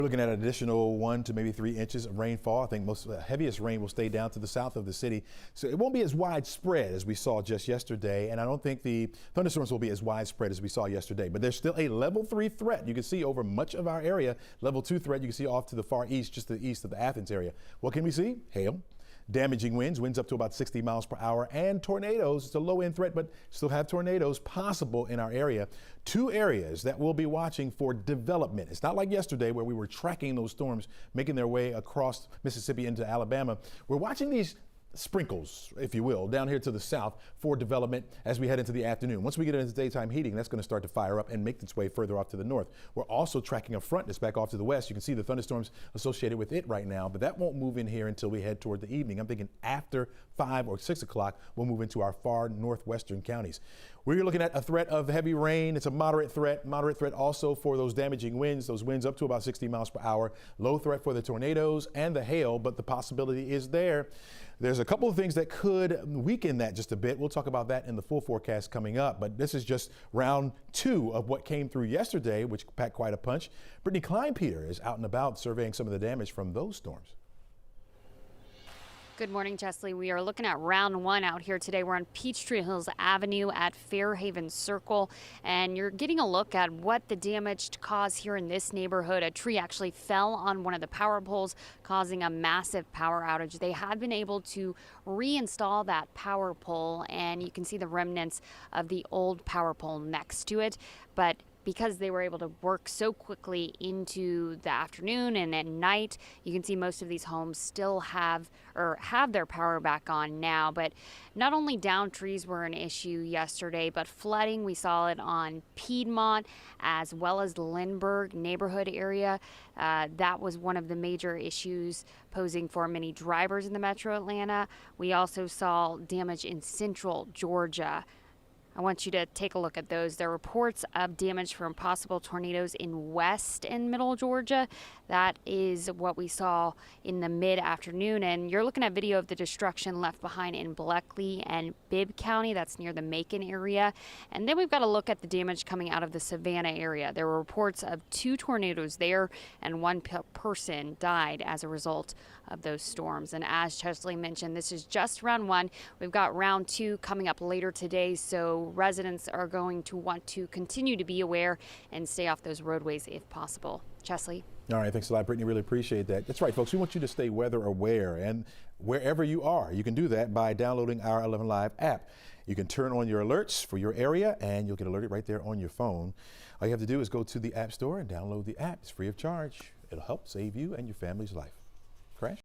We're looking at an additional 1 to maybe 3 inches of rainfall. I think most of the heaviest rain will stay down to the south of the city. So it won't be as widespread as we saw just yesterday. And I don't think the thunderstorms will be as widespread as we saw yesterday. But there's still a level 3 threat. You can see over much of our area. Level 2 threat you can see off to the far east, just to the east of the Athens area. What can we see? Hail. Damaging winds up to about 60 miles per hour, and tornadoes. It's a low end threat, but still have tornadoes possible in our area. 2 areas that we'll be watching for development. It's not like yesterday where we were tracking those storms making their way across Mississippi into Alabama. We're watching these sprinkles, if you will, down here to the south for development as we head into the afternoon. Once we get into daytime heating, that's going to start to fire up and make its way further off to the north. We're also tracking a front that's back off to the west. You can see the thunderstorms associated with it right now, but that won't move in here until we head toward the evening. I'm thinking after 5 or 6 o'clock, we'll move into our far northwestern counties. We're looking at a threat of heavy rain. It's a moderate threat also for those damaging winds, those winds up to about 60 miles per hour. Low threat for the tornadoes and the hail, but the possibility is there. There's a couple of things that could weaken that just a bit. We'll talk about that in the full forecast coming up, but this is just round 2 of what came through yesterday, which packed quite a punch. Brittany Kleinpeter is out and about surveying some of the damage from those storms. Good morning, Chesley. We are looking at round 1 out here today. We're on Peachtree Hills Avenue at Fairhaven Circle, and you're getting a look at what the damage caused here in this neighborhood. A tree actually fell on one of the power poles, causing a massive power outage. They had been able to reinstall that power pole, and you can see the remnants of the old power pole next to it, but because they were able to work so quickly into the afternoon and at night, you can see most of these homes still have their power back on now. But not only downed trees were an issue yesterday, but flooding, we saw it on Piedmont as well as the Lindbergh neighborhood area. That was one of the major issues posing for many drivers in the metro Atlanta. We also saw damage in central Georgia. I want you to take a look at those. There are reports of damage from possible tornadoes in west and middle Georgia. That is what we saw in the mid-afternoon. And you're looking at video of the destruction left behind in Bleckley and Bibb County. That's near the Macon area. And then we've got to look at the damage coming out of the Savannah area. There were reports of 2 tornadoes there, and 1 person died as a result of those storms. And as Chesley mentioned, this is just round 1. We've got round 2 coming up later today, so residents are going to want to continue to be aware and stay off those roadways if possible. Chesley. All right, thanks a lot, Brittany. Really appreciate that. That's right, folks. We want you to stay weather aware, and wherever you are, you can do that by downloading our 11 Live app. You can turn on your alerts for your area, and you'll get alerted right there on your phone. All you have to do is go to the App Store and download the app. It's free of charge. It'll help save you and your family's life.